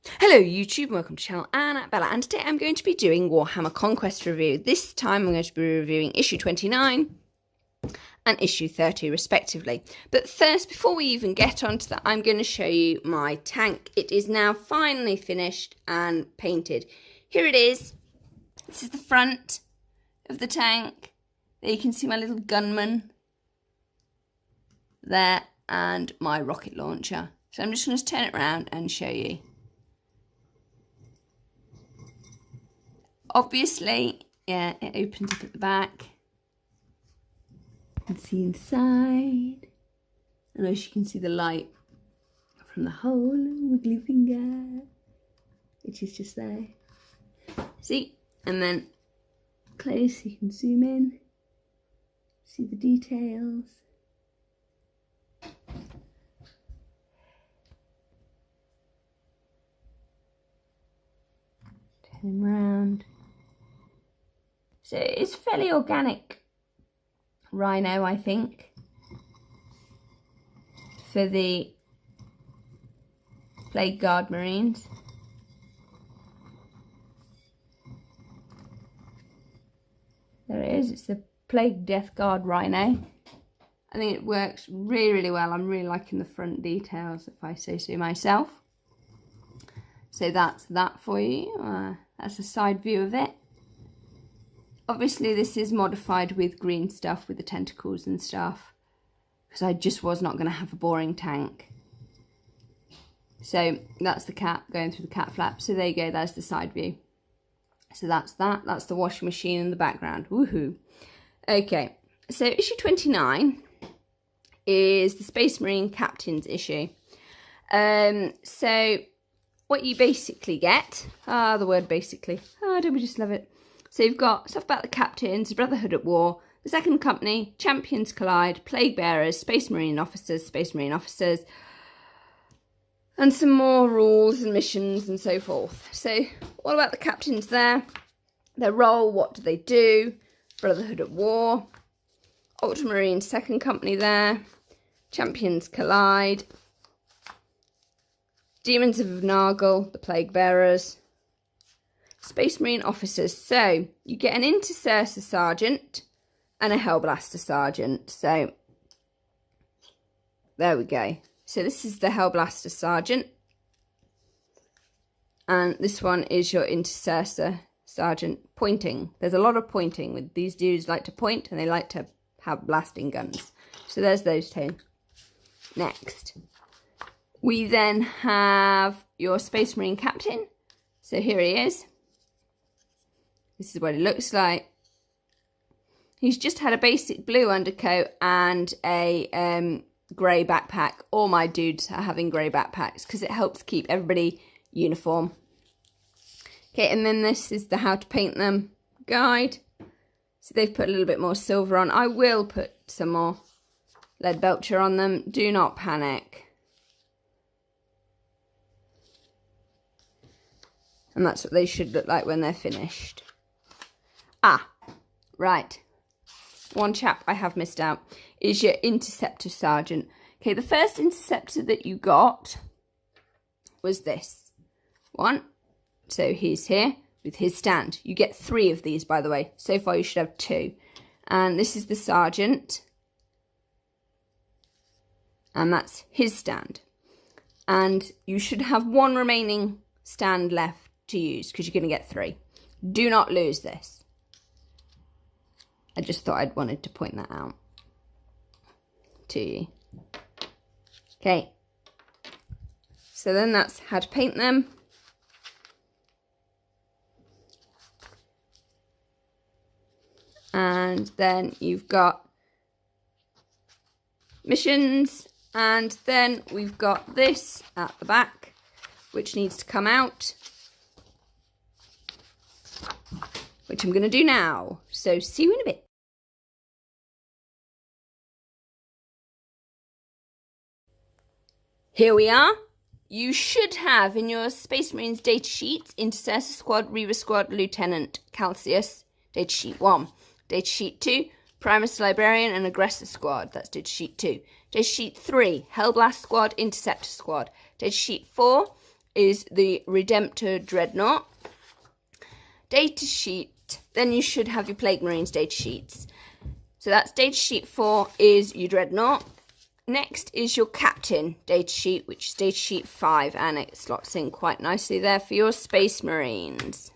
Hello YouTube, welcome to the channel, Anna Bella, and today I'm going to be doing Warhammer Conquest review. This time I'm going to be reviewing issue 29 and issue 30 respectively. But first, before we even get onto that, I'm going to show you my tank. It is now finally finished and painted. Here it is. This is the front of the tank. There you can see my little gunman there and my rocket launcher. So I'm just going to turn it around and show you. Obviously, yeah, it opens up at the back. You can see inside. And as you can see the light from the whole wiggly finger, which is just there. See? And then close, you can zoom in. See the details. Turn him round. So it's fairly organic Rhino, I think, for the Plague Guard Marines. There it is, it's the Plague Death Guard Rhino. I think it works really, really well. I'm really liking the front details, if I say so myself. So that's that for you. That's a side view of it. Obviously this is modified with green stuff, with the tentacles and stuff, because I just was not going to have a boring tank. So that's the cat going through the cat flap. So there you go, there's the side view. So that's that. That's the washing machine in the background. Woohoo. Okay, so issue 29 is the Space Marine Captain's issue. So what you basically get, the word basically, don't we just love it? So you've got stuff about the captains, the Brotherhood at War, the Second Company, Champions Collide, Plague Bearers, Space Marine officers, and some more rules and missions and so forth. So all about the captains there, their role, what do they do, Brotherhood at War, Ultramarine Second Company there, Champions Collide, Demons of Nagel, the Plague Bearers, Space Marine officers. So you get an Intercessor Sergeant and a Hellblaster Sergeant. So there we go. So this is the Hellblaster Sergeant, and this one is your Intercessor Sergeant pointing. There's a lot of pointing with these dudes. Like to point and they like to have blasting guns. So there's those two. Next, we then have your Space Marine Captain. So here he is. This is what it looks like. He's just had a basic blue undercoat and a grey backpack. All my dudes are having grey backpacks because it helps keep everybody uniform. Okay, and then this is the how to paint them guide. So they've put a little bit more silver on. I will put some more lead belcher on them. Do not panic. And that's what they should look like when they're finished. Ah, right. One chap I have missed out is your Interceptor Sergeant. Okay, the first Interceptor that you got was this one. So he's here with his stand. You get 3 of these, by the way. So far you should have 2. And this is the Sergeant. And that's his stand. And you should have 1 remaining stand left to use because you're going to get 3. Do not lose this. I just thought I'd wanted to point that out to you. Okay. So then that's how to paint them. And then you've got missions. And then we've got this at the back, which needs to come out, which I'm going to do now. So see you in a bit. Here we are. You should have in your Space Marines data sheets Intercessor Squad, Reaver Squad, Lieutenant Calcius, data sheet 1. Data sheet 2, Primus Librarian and Aggressor Squad, that's data sheet 2. Data sheet 3, Hellblast Squad, Interceptor Squad. Data sheet 4, is the Redemptor Dreadnought. Data sheet, then you should have your Plague Marines data sheets. So that's data sheet 4 is your Dreadnought. Next is your Captain data sheet, which is data sheet 5, and it slots in quite nicely there for your Space Marines.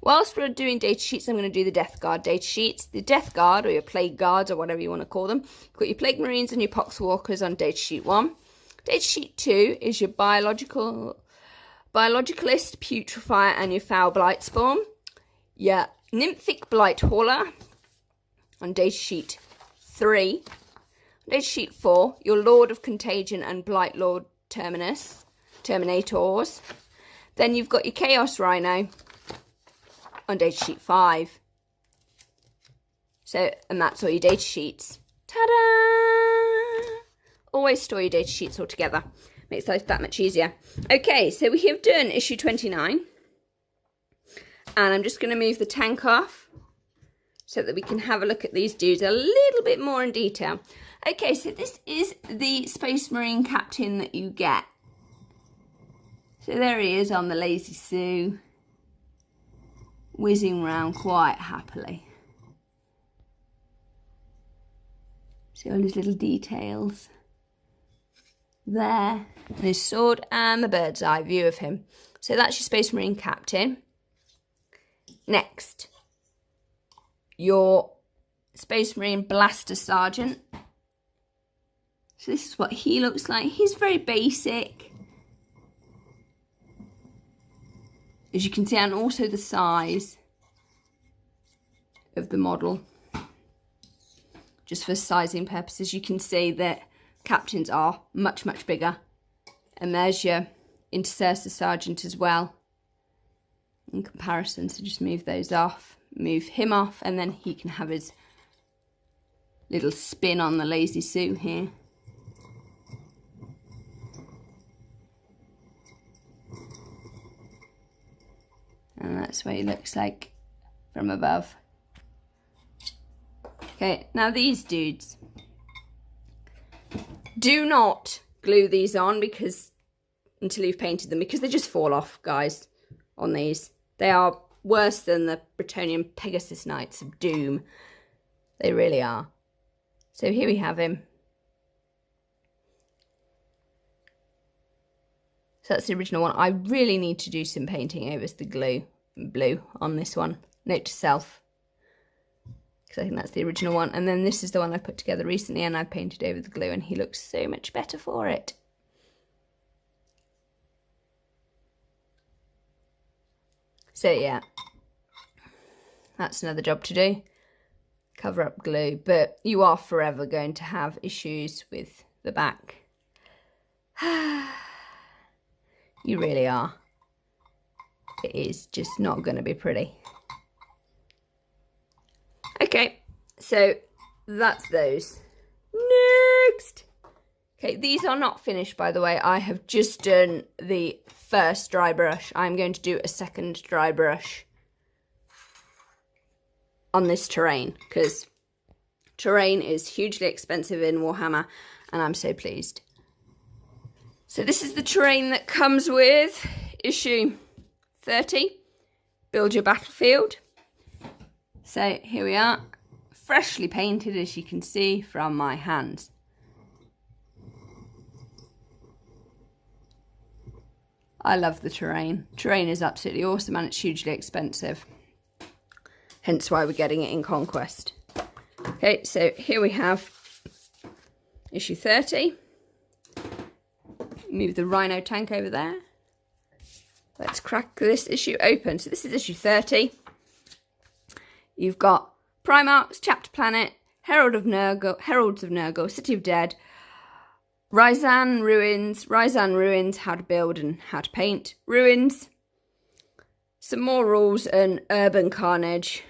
Whilst we're doing data sheets, I'm going to do the Death Guard data sheets. The Death Guard, or your Plague Guards, or whatever you want to call them. You've got your Plague Marines and your Poxwalkers on data sheet 1. Data sheet 2 is your Biologicalist, Putrefier, and your Foul Blightspawn. Your Nymphic Blight Hauler on data sheet 3. Data sheet 4, your Lord of Contagion and Blight Lord Terminators. Then you've got your Chaos Rhino on data sheet 5. So, and that's all your data sheets. Ta-da! Always store your data sheets all together. Makes life that much easier. Okay, so we have done issue 29. And I'm just going to move the tank off so that we can have a look at these dudes a little bit more in detail. Okay, so this is the Space Marine Captain that you get. So there he is on the Lazy Sue, whizzing round quite happily. See all his little details there, and his sword, and the bird's eye view of him. So that's your Space Marine Captain. Next, your Space Marine Blaster Sergeant. So this is what he looks like. He's very basic, as you can see, and also the size of the model. Just for sizing purposes, you can see that captains are much, much bigger. And there's your Intercessor Sergeant as well, in comparison. So just move those off, move him off, and then he can have his little spin on the Lazy Sue here. And that's what he looks like from above. Okay, now these dudes. Do not glue these on until you've painted them, because they just fall off, guys, on these. They are worse than the Bretonnian Pegasus Knights of Doom. They really are. So here we have him. So that's the original one. I really need to do some painting over the blue on this one. Note to self, because I think that's the original one. And then this is the one I put together recently, and I painted over the glue, and he looks so much better for it. So yeah, that's another job to do. Cover up glue, but you are forever going to have issues with the back. You really are. It is just not going to be pretty. Okay, so that's those. Next! Okay, these are not finished, by the way. I have just done the first dry brush. I'm going to do a second dry brush on this terrain, because terrain is hugely expensive in Warhammer, and I'm so pleased. So this is the terrain that comes with issue 30, Build Your Battlefield. So here we are, freshly painted, as you can see from my hands. I love the terrain. Terrain is absolutely awesome, and it's hugely expensive. Hence why we're getting it in Conquest. Okay, so here we have issue 30. Move the Rhino tank over there. Let's crack this issue open. So this is issue 30. You've got Primarchs, Chapter Planet, Heralds of Nurgle, City of Dead, Ryzan Ruins, how to build and how to paint, Ruins, some more rules, and Urban Carnage.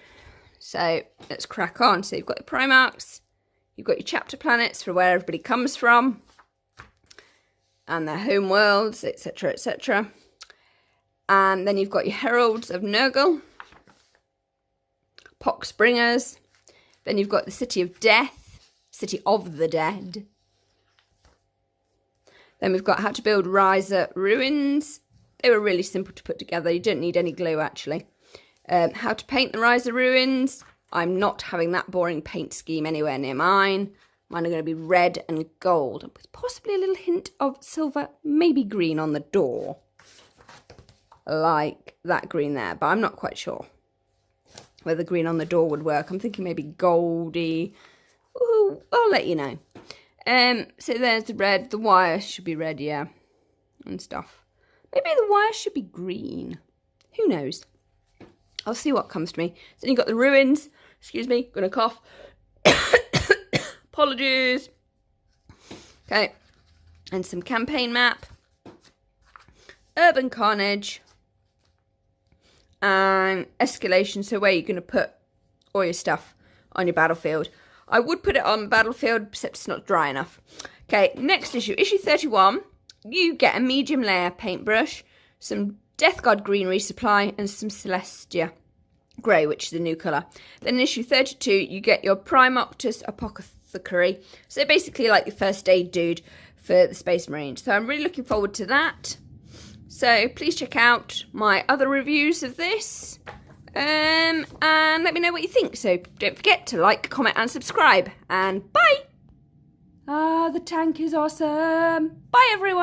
So let's crack on. So you've got the Primarchs, you've got your Chapter Planets for where everybody comes from, and their home worlds, etc, etc. And then you've got your Heralds of Nurgle, Poxbringers. Then you've got the City of Death, City of the Dead. Then we've got how to build riser ruins. They were really simple to put together. You don't need any glue, actually. How to paint the riser ruins. I'm not having that boring paint scheme anywhere near mine. Mine are going to be red and gold, with possibly a little hint of silver, maybe green on the door. Like that green there, but I'm not quite sure whether green on the door would work. I'm thinking maybe goldy. Ooh, I'll let you know. So there's the red. The wire should be red, yeah, and stuff. Maybe the wire should be green. Who knows? I'll see what comes to me. So then you've got the ruins. Excuse me, gonna cough. Apologies. Okay, and some campaign map. Urban carnage. And escalation, so where you're going to put all your stuff on your battlefield. I would put it on the battlefield, except it's not dry enough. Okay, next issue. Issue 31. You get a medium layer paintbrush, some Death Guard green resupply, and some Celestia grey, which is a new colour. Then in issue 32, you get your Primoctus Apothecary. So basically like your first aid dude for the Space Marines. So I'm really looking forward to that. So please check out my other reviews of this. And let me know what you think. So don't forget to like, comment and subscribe. And bye! Ah, the tank is awesome. Bye everyone.